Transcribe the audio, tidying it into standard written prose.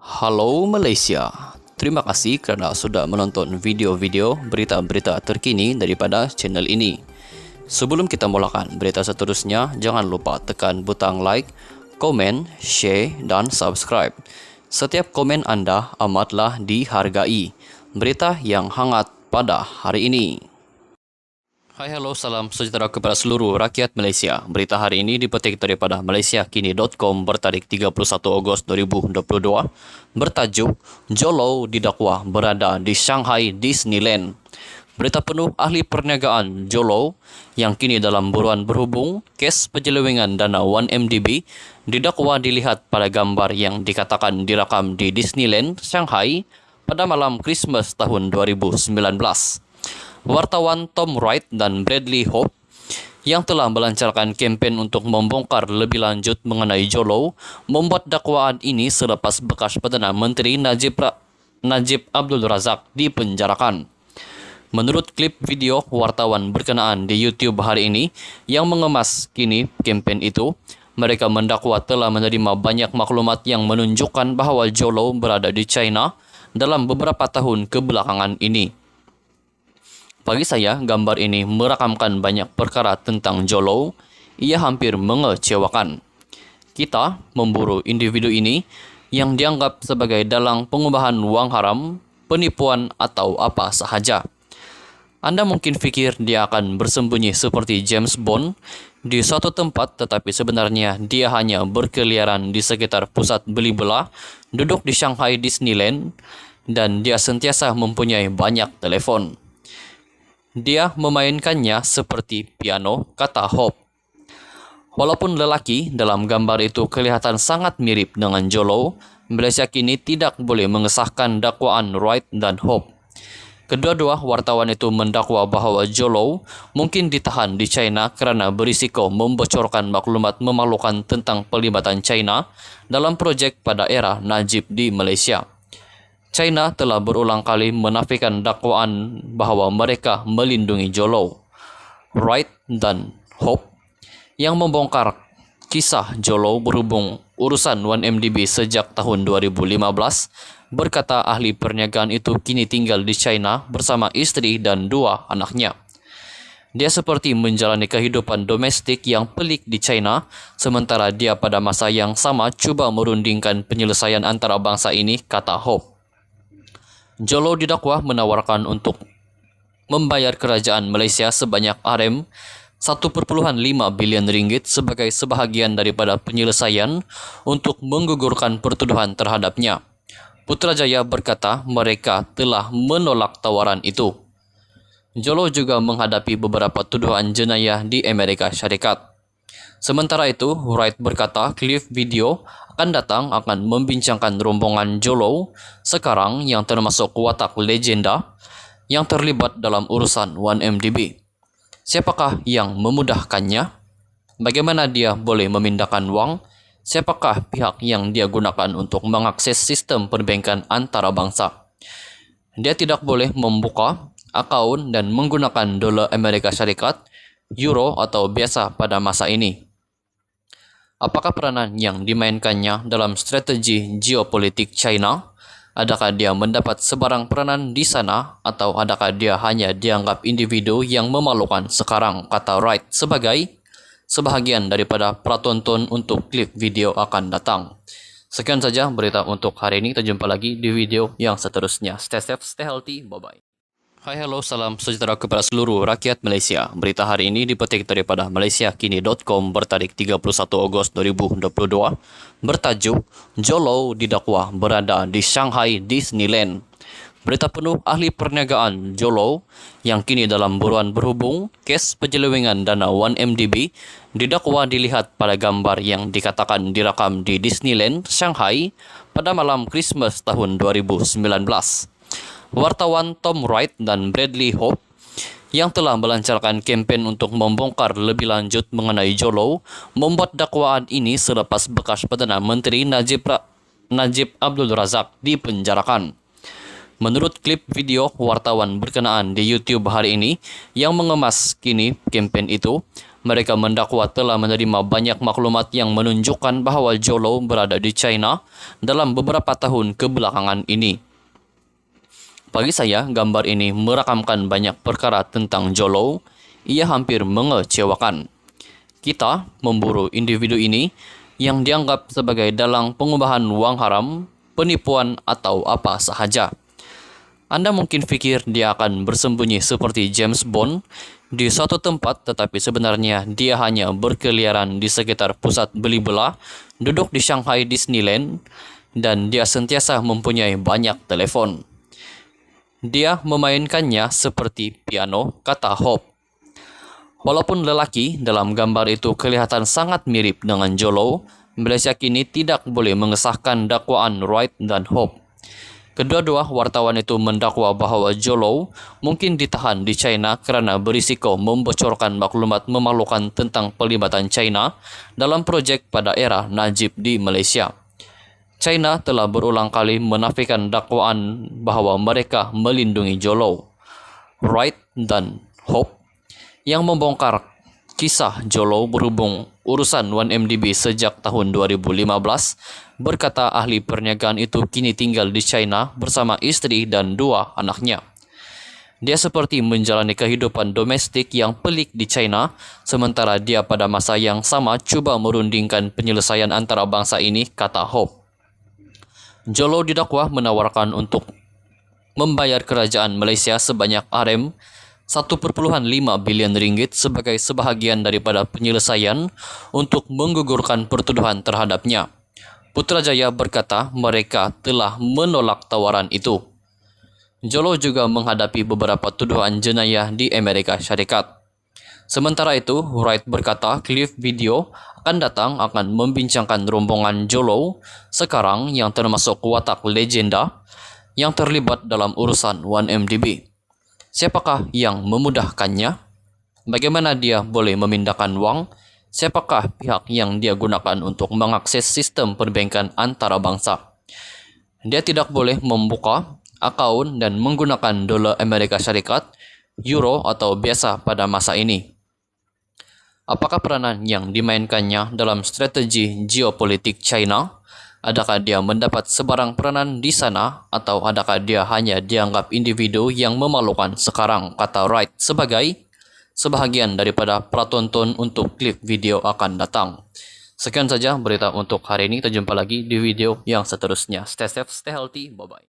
Halo Malaysia, terima kasih kerana sudah menonton video-video berita-berita terkini daripada channel ini. Sebelum kita mulakan berita seterusnya, jangan lupa tekan butang like, komen, share dan subscribe. Setiap komen anda amatlah dihargai. Berita yang hangat pada hari ini. Hai, halo, salam sejahtera kepada seluruh rakyat Malaysia. Berita hari ini dipetik daripada malaysiakini.com bertarikh 31 Ogos 2022. Bertajuk, Jolo didakwa berada di Shanghai Disneyland. Berita penuh ahli perniagaan Jolo yang kini dalam buruan berhubung kes penyelewengan dana 1MDB didakwa dilihat pada gambar yang dikatakan direkam di Disneyland, Shanghai pada malam Christmas tahun 2019. Wartawan Tom Wright dan Bradley Hope yang telah melancarkan kempen untuk membongkar lebih lanjut mengenai Jolo membuat dakwaan ini selepas bekas Perdana Menteri Najib Abdul Razak dipenjarakan. Menurut klip video wartawan berkenaan di YouTube hari ini yang mengemas kini kempen itu, mereka mendakwa telah menerima banyak maklumat yang menunjukkan bahawa Jolo berada di China dalam beberapa tahun kebelakangan ini. Bagi saya, gambar ini merakamkan banyak perkara tentang Jolo. Ia hampir mengecewakan. Kita memburu individu ini yang dianggap sebagai dalang pengubahan wang haram, penipuan atau apa sahaja. Anda mungkin fikir dia akan bersembunyi seperti James Bond di suatu tempat, tetapi sebenarnya dia hanya berkeliaran di sekitar pusat beli belah, duduk di Shanghai Disneyland, dan dia sentiasa mempunyai banyak telefon. Dia memainkannya seperti piano, kata Hope. Walaupun lelaki dalam gambar itu kelihatan sangat mirip dengan Jolo, Malaysia kini tidak boleh mengesahkan dakwaan Wright dan Hope. Kedua-dua wartawan itu mendakwa bahawa Jolo mungkin ditahan di China kerana berisiko membocorkan maklumat memalukan tentang pelibatan China dalam projek pada era Najib di Malaysia. China telah berulang kali menafikan dakwaan bahawa mereka melindungi Jolo. Wright dan Hope yang membongkar kisah Jolo berhubung urusan 1MDB sejak tahun 2015 berkata ahli perniagaan itu kini tinggal di China bersama isteri dan dua anaknya. Dia seperti menjalani kehidupan domestik yang pelik di China, sementara dia pada masa yang sama cuba merundingkan penyelesaian antarabangsa ini, kata Hope. Jolo didakwa menawarkan untuk membayar kerajaan Malaysia sebanyak RM1.5 bilion ringgit sebagai sebahagian daripada penyelesaian untuk menggugurkan pertuduhan terhadapnya. Putrajaya berkata mereka telah menolak tawaran itu. Jolo juga menghadapi beberapa tuduhan jenayah di Amerika Syarikat. Sementara itu, Wright berkata klip video akan datang akan membincangkan rombongan Jolo sekarang yang termasuk watak legenda yang terlibat dalam urusan 1MDB. Siapakah yang memudahkannya? Bagaimana dia boleh memindahkan wang? Siapakah pihak yang dia gunakan untuk mengakses sistem perbankan antarabangsa? Dia tidak boleh membuka akaun dan menggunakan dolar Amerika Syarikat, euro atau biasa pada masa ini. Apakah peranan yang dimainkannya dalam strategi geopolitik China? Adakah dia mendapat sebarang peranan di sana atau adakah dia hanya dianggap individu yang memalukan sekarang, kata Wright sebagai sebahagian daripada pratonton untuk klip video akan datang. Sekian saja berita untuk hari ini. Kita jumpa lagi di video yang seterusnya. Stay safe, stay healthy, bye-bye. Hai, halo, salam sejahtera kepada seluruh rakyat Malaysia. Berita hari ini dipetik daripada malaysiakini.com bertarikh 31 Ogos 2022. Bertajuk, Jolo didakwa berada di Shanghai Disneyland. Berita penuh ahli perniagaan Jolo yang kini dalam buruan berhubung kes penyelewengan dana 1MDB didakwa dilihat pada gambar yang dikatakan direkam di Disneyland, Shanghai pada malam Christmas tahun 2019. Wartawan Tom Wright dan Bradley Hope yang telah melancarkan kempen untuk membongkar lebih lanjut mengenai Jolo membuat dakwaan ini selepas bekas Perdana Menteri Najib Abdul Razak dipenjarakan. Menurut klip video wartawan berkenaan di YouTube hari ini yang mengemas kini kempen itu, Mereka mendakwa telah menerima banyak maklumat yang menunjukkan bahwa Zhou berada di China dalam beberapa tahun kebelakangan ini. Bagi saya, gambar ini merakamkan banyak perkara tentang Zhou. Ia hampir mengecewakan. Kita memburu individu ini yang dianggap sebagai dalang pengubahan uang haram, penipuan, atau apa sahaja. Anda mungkin pikir dia akan bersembunyi seperti James Bond di suatu tempat, tetapi sebenarnya dia hanya berkeliaran di sekitar pusat beli belah, duduk di Shanghai Disneyland, dan dia sentiasa mempunyai banyak telepon. Dia memainkannya seperti piano, kata Hope. Walaupun lelaki dalam gambar itu kelihatan sangat mirip dengan Zhou, Malaysia kini tidak boleh mengesahkan dakwaan Wright dan Hope. Kedua-dua wartawan itu mendakwa bahwa Zhou mungkin ditahan di China kerana berisiko membocorkan maklumat memalukan tentang pelibatan China dalam projek pada era Najib di Malaysia. China telah berulang kali menafikan dakwaan bahwa mereka melindungi Zhou. Wright dan Hope yang membongkar kisah Zhou berhubung urusan 1MDB sejak tahun 2015, berkata ahli perniagaan itu kini tinggal di China bersama istri dan 2 anaknya. Dia seperti menjalani kehidupan domestik yang pelik di China, sementara dia pada masa yang sama cuba merundingkan penyelesaian antara bangsa ini, kata Hope. Zhou didakwa menawarkan untuk membayar kerajaan Malaysia sebanyak RM1.5 bilion ringgit sebagai sebahagian daripada penyelesaian untuk menggugurkan pertuduhan terhadapnya. Putrajaya berkata mereka telah menolak tawaran itu. Zhou juga menghadapi beberapa tuduhan jenayah di Amerika Syarikat. Sementara itu, Wright berkata klip video akan datang akan membincangkan rombongan Zhou sekarang yang termasuk watak legenda yang terlibat dalam urusan 1MDB. Siapakah yang memudahkannya? Bagaimana dia boleh memindahkan wang? Siapakah pihak yang dia gunakan untuk mengakses sistem perbankan antarabangsa? Dia tidak boleh membuka akaun dan menggunakan dolar Amerika Syarikat, euro atau biasa pada masa ini. Apakah peranan yang dimainkannya dalam strategi geopolitik China? Adakah dia mendapat sebarang peranan di sana atau adakah dia hanya dianggap individu yang memalukan sekarang, kata Wright sebagai sebahagian daripada pratonton untuk klip video akan datang. Sekian saja berita untuk hari ini. Kita jumpa lagi di video yang seterusnya. Stay safe, stay healthy, bye-bye.